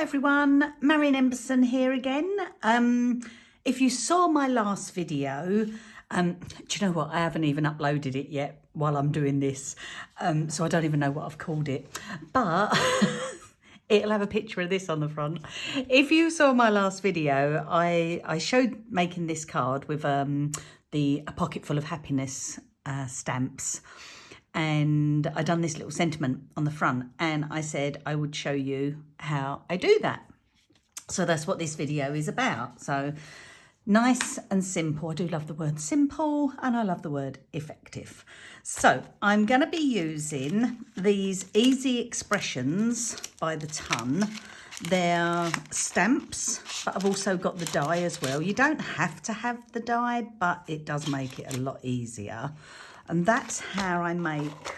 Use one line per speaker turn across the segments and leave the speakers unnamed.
everyone, Marion Emberson here again. If you saw my last video, do you know what? I haven't even uploaded it yet while I'm doing this, so I don't even know what I've called it, but it'll have a picture of this on the front. If you saw my last video, I showed making this card with A Pocket Full of Happiness stamps. And I done this little sentiment on the front, and I said I would show you how I do that. So that's what this video is about. So nice and simple. I do love the word simple, and I love the word effective. So I'm going to be using these Easy Expressions by the ton. They're stamps, but I've also got the die as well. You don't have to have the die, but it does make it a lot easier. And that's how I make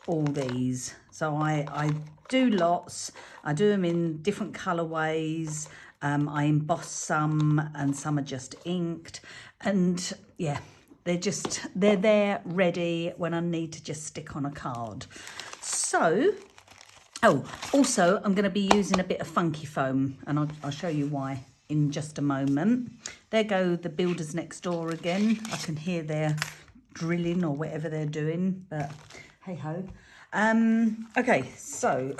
all these. So I do lots. I do them in different colourways. I emboss some, and some are just inked. And yeah, they're there ready when I need to just stick on a card. So, oh, also I'm going to be using a bit of funky foam, and I'll show you why in just a moment. There go the builders next door again. I can hear their drilling or whatever they're doing, but hey ho. Okay, so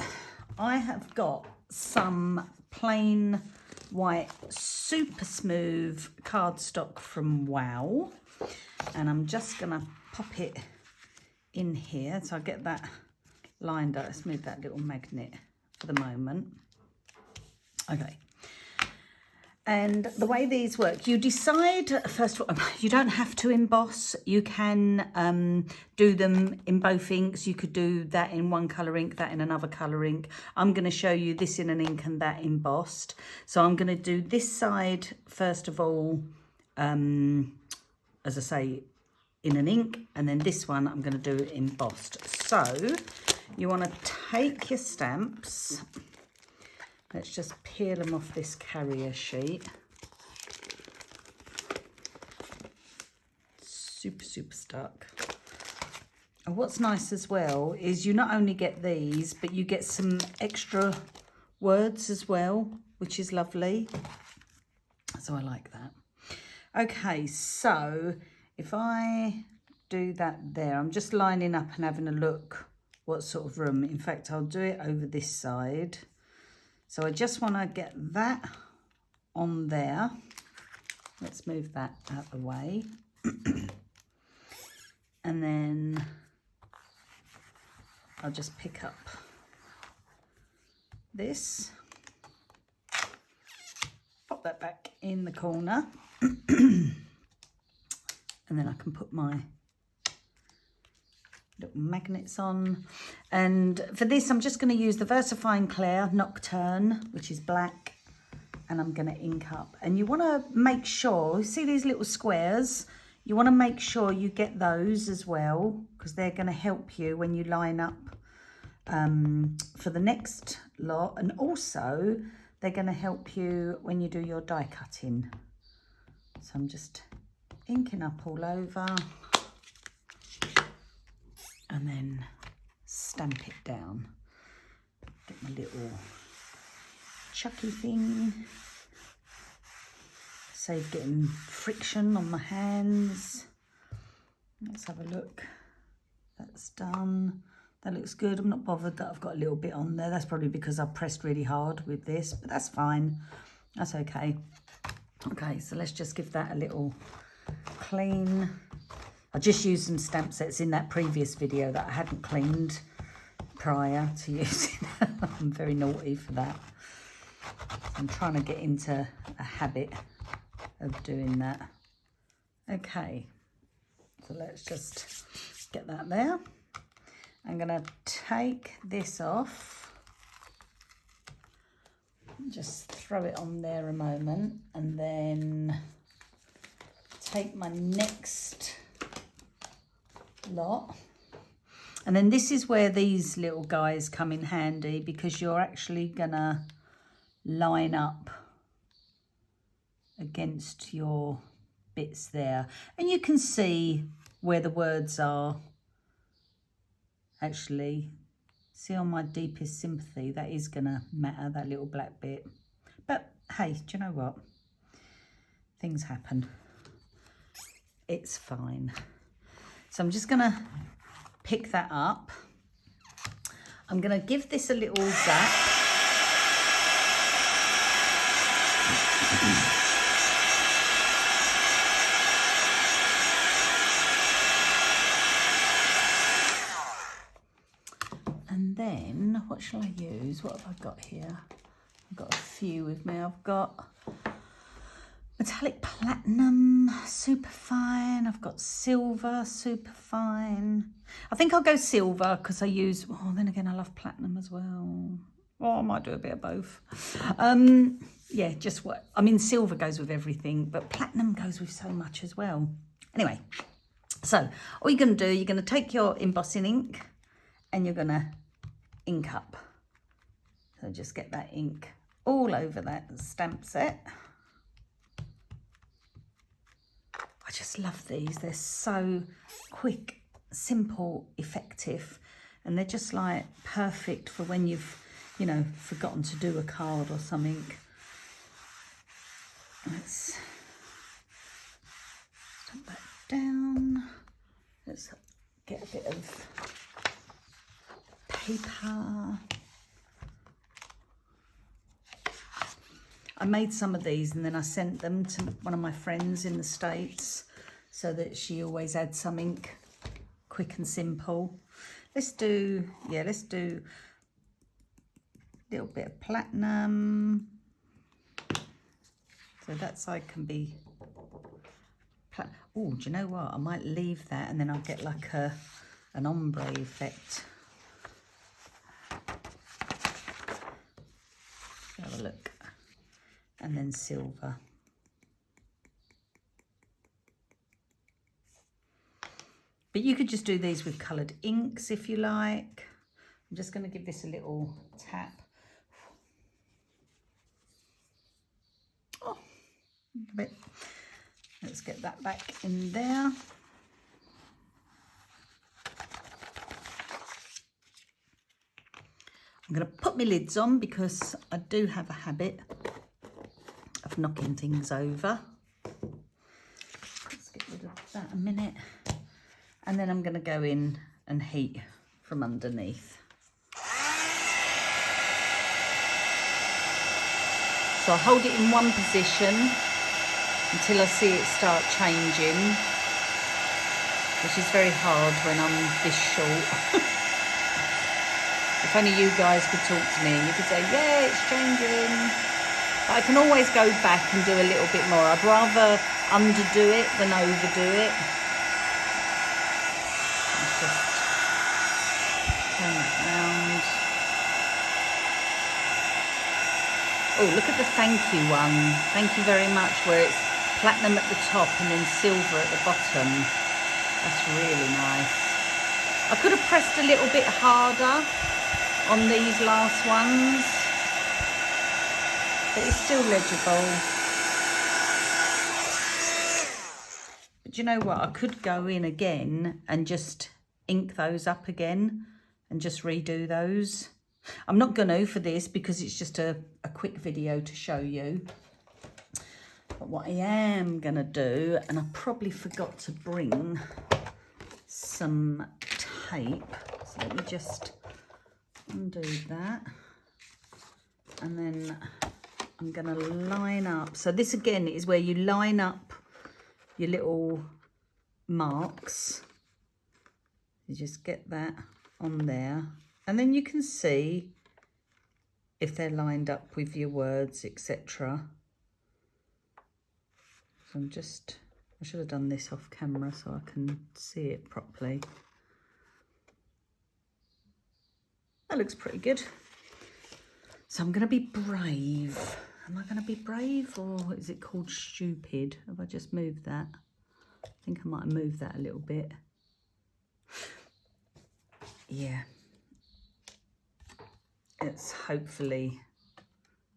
I have got some plain white super smooth cardstock from Wow, and I'm just gonna pop it in here so I get that lined up. Let's move that little magnet for the moment. Okay. And the way these work, you decide, first of all, you don't have to emboss. You can do them in both inks. You could do that in one colour ink, that in another colour ink. I'm going to show you this in an ink and that embossed. So I'm going to do this side, first of all, as I say, in an ink. And then this one, I'm going to do it embossed. So you want to take your stamps. Let's just peel them off this carrier sheet. Super stuck. And what's nice as well is you not only get these, but you get some extra words as well, which is lovely. So I like that. Okay, so if I do that there, I'm just lining up and having a look what sort of room. In fact, I'll do it over this side. So I just want to get that on there. Let's move that out of the way. And then I'll just pick up this, pop that back in the corner, and then I can put my little magnets on. And for this, I'm just going to use the VersaFine Clair Nocturne, which is black, and I'm going to ink up. And you want to make sure, you see these little squares, you want to make sure you get those as well, because they're going to help you when you line up for the next lot, and also they're going to help you when you do your die cutting. So I'm just inking up all over, and then stamp it down. Get my little chucky thing. Save getting friction on my hands. Let's have a look. That's done. That looks good. I'm not bothered that I've got a little bit on there. That's probably because I pressed really hard with this, but that's fine. That's okay. Okay, so let's just give that a little clean. I just used some stamp sets in that previous video that I hadn't cleaned prior to using. I'm very naughty for that. I'm trying to get into a habit of doing that. Okay, so let's just get that there. I'm going to take this off. Just throw it on there a moment, and then take my next lot, and then this is where these little guys come in handy, because you're actually gonna line up against your bits there, and you can see where the words are actually See, on my deepest sympathy, that is going to matter, that little black bit. But hey, do you know what? Things happen. It's fine. So I'm just going to pick that up. I'm going to give this a little zap. And then, what shall I use? What have I got here? I've got a few with me. I've got metallic platinum, super fine. I've got silver, super fine. I think I'll go silver because I use, oh, then again, I love platinum as well. Well, I might do a bit of both. Yeah, just what, I mean, silver goes with everything, but platinum goes with so much as well. Anyway, so all you're going to do, you're going to take your embossing ink and you're going to ink up. So just get that ink all over that stamp set. I just love these. They're so quick, simple, effective, and they're just like perfect for when you've, you know, forgotten to do a card or something. Let's stamp that down. Let's get a bit of paper. I made some of these and then I sent them to one of my friends in the States so that she always had something quick and simple. Let's do a little bit of platinum. So that side can be, oh, do you know what? I might leave that and then I'll get like an ombre effect. Have a look. And then silver. But you could just do these with coloured inks if you like. I'm just going to give this a little tap. Oh, a bit. Let's get that back in there. I'm going to put my lids on because I do have a habit of knocking things over. Let's get rid of that a minute. And then I'm going to go in and heat from underneath. So I'll hold it in one position until I see it start changing, which is very hard when I'm this short. If only you guys could talk to me and you could say, yeah, it's changing. But I can always go back and do a little bit more. I'd rather underdo it than overdo it. Let's just turn that round. Oh, look at the thank you one. Thank you very much, where it's platinum at the top and then silver at the bottom. That's really nice. I could have pressed a little bit harder on these last ones, but it's still legible. But you know what? I could go in again and just ink those up again and just redo those. I'm not going to for this because it's just a quick video to show you. But what I am going to do, and I probably forgot to bring some tape, so let me just undo that, and then I'm going to line up. So this again is where you line up your little marks. You just get that on there, and then you can see if they're lined up with your words, etc. So I should have done this off camera so I can see it properly. That looks pretty good. So I'm going to be brave. Am I going to be brave, or is it called stupid? Have I just moved that? I think I might have moved that a little bit. Yeah. It's hopefully...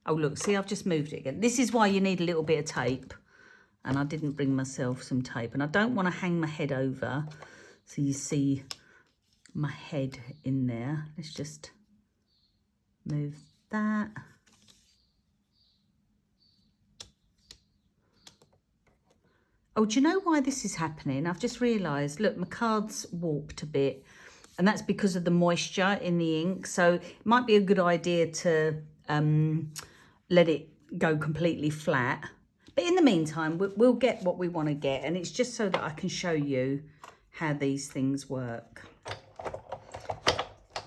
Oh, look, see, I've just moved it again. This is why you need a little bit of tape. And I didn't bring myself some tape. And I don't want to hang my head over so you see my head in there. Let's just move that. Oh, do you know why this is happening? I've just realised, look, my card's warped a bit, and that's because of the moisture in the ink. So it might be a good idea to let it go completely flat. But in the meantime, we'll get what we want to get, and it's just so that I can show you how these things work.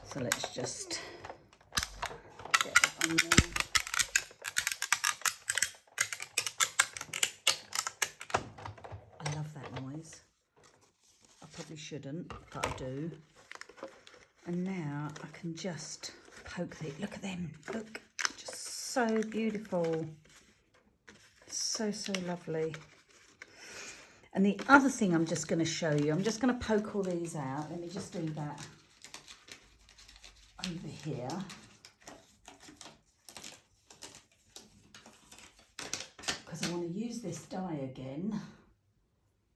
So let's just get that on there. I love that noise. I probably shouldn't, but I do. And now I can just poke it. Look at them. Look, just so beautiful. So, so lovely. And the other thing I'm just going to show you, I'm just going to poke all these out. Let me just do that over here. Because I want to use this die again.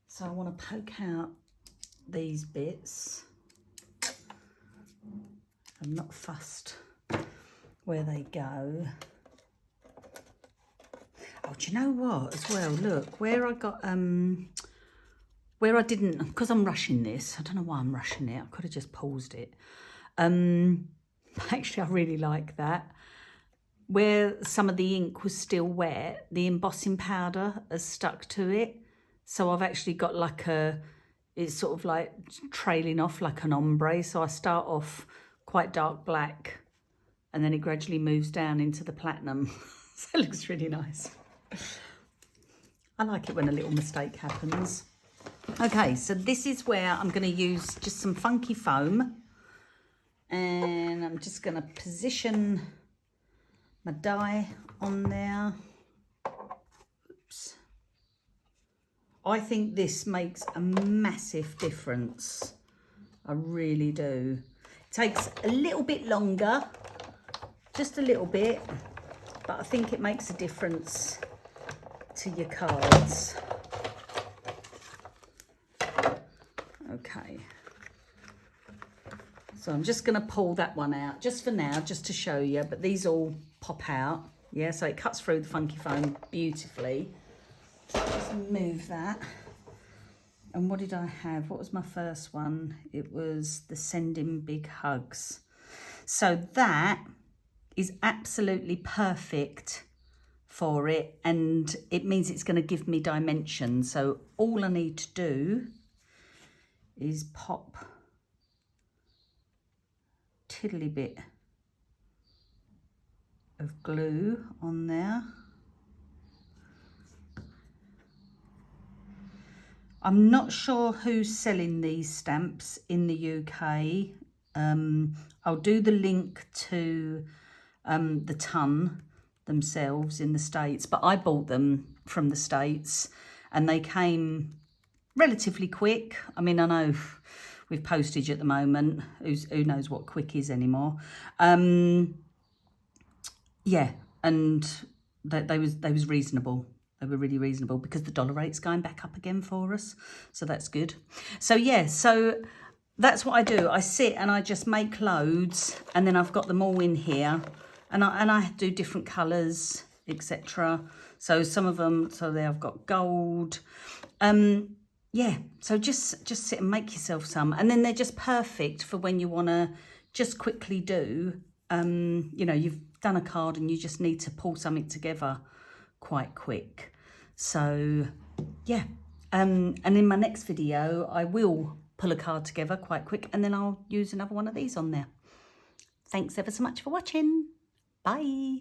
So I want to poke out these bits. I'm not fussed where they go. Oh, do you know what as well? Look, where I got, where I didn't, because I'm rushing this, I don't know why I'm rushing it. I could have just paused it. Actually, I really like that. Where some of the ink was still wet, the embossing powder has stuck to it. So I've actually got like it's sort of like trailing off like an ombre. So I start off quite dark black and then it gradually moves down into the platinum. So it looks really nice. I like it when a little mistake happens. Okay, so this is where I'm going to use just some funky foam. And I'm just going to position my die on there. Oops. I think this makes a massive difference. I really do. It takes a little bit longer, just a little bit, but I think it makes a difference to your cards. Okay. So I'm just going to pull that one out just for now, just to show you, but these all pop out. Yeah, so it cuts through the funky foam beautifully. So just move that. And what did I have? What was my first one? It was the Sending Big Hugs. So that is absolutely perfect for it, and it means it's going to give me dimension. So all I need to do is pop tiddly bit of glue on there. I'm not sure who's selling these stamps in the UK. I'll do the link to the ton themselves in the States, but I bought them from the States and they came relatively quick. I mean, I know with postage at the moment, who knows what quick is anymore. Yeah, and they was reasonable. They were really reasonable because the dollar rate's going back up again for us. So that's good. So yeah, so that's what I do. I sit and I just make loads and then I've got them all in here and I do different colours, etc. So some of them, so there I've got gold. Yeah, so just sit and make yourself some. And then they're just perfect for when you want to just quickly do, you know, you've done a card and you just need to pull something together quite quick. So yeah, and in my next video I will pull a card together quite quick and then I'll use another one of these on there. Thanks ever so much for watching. Bye.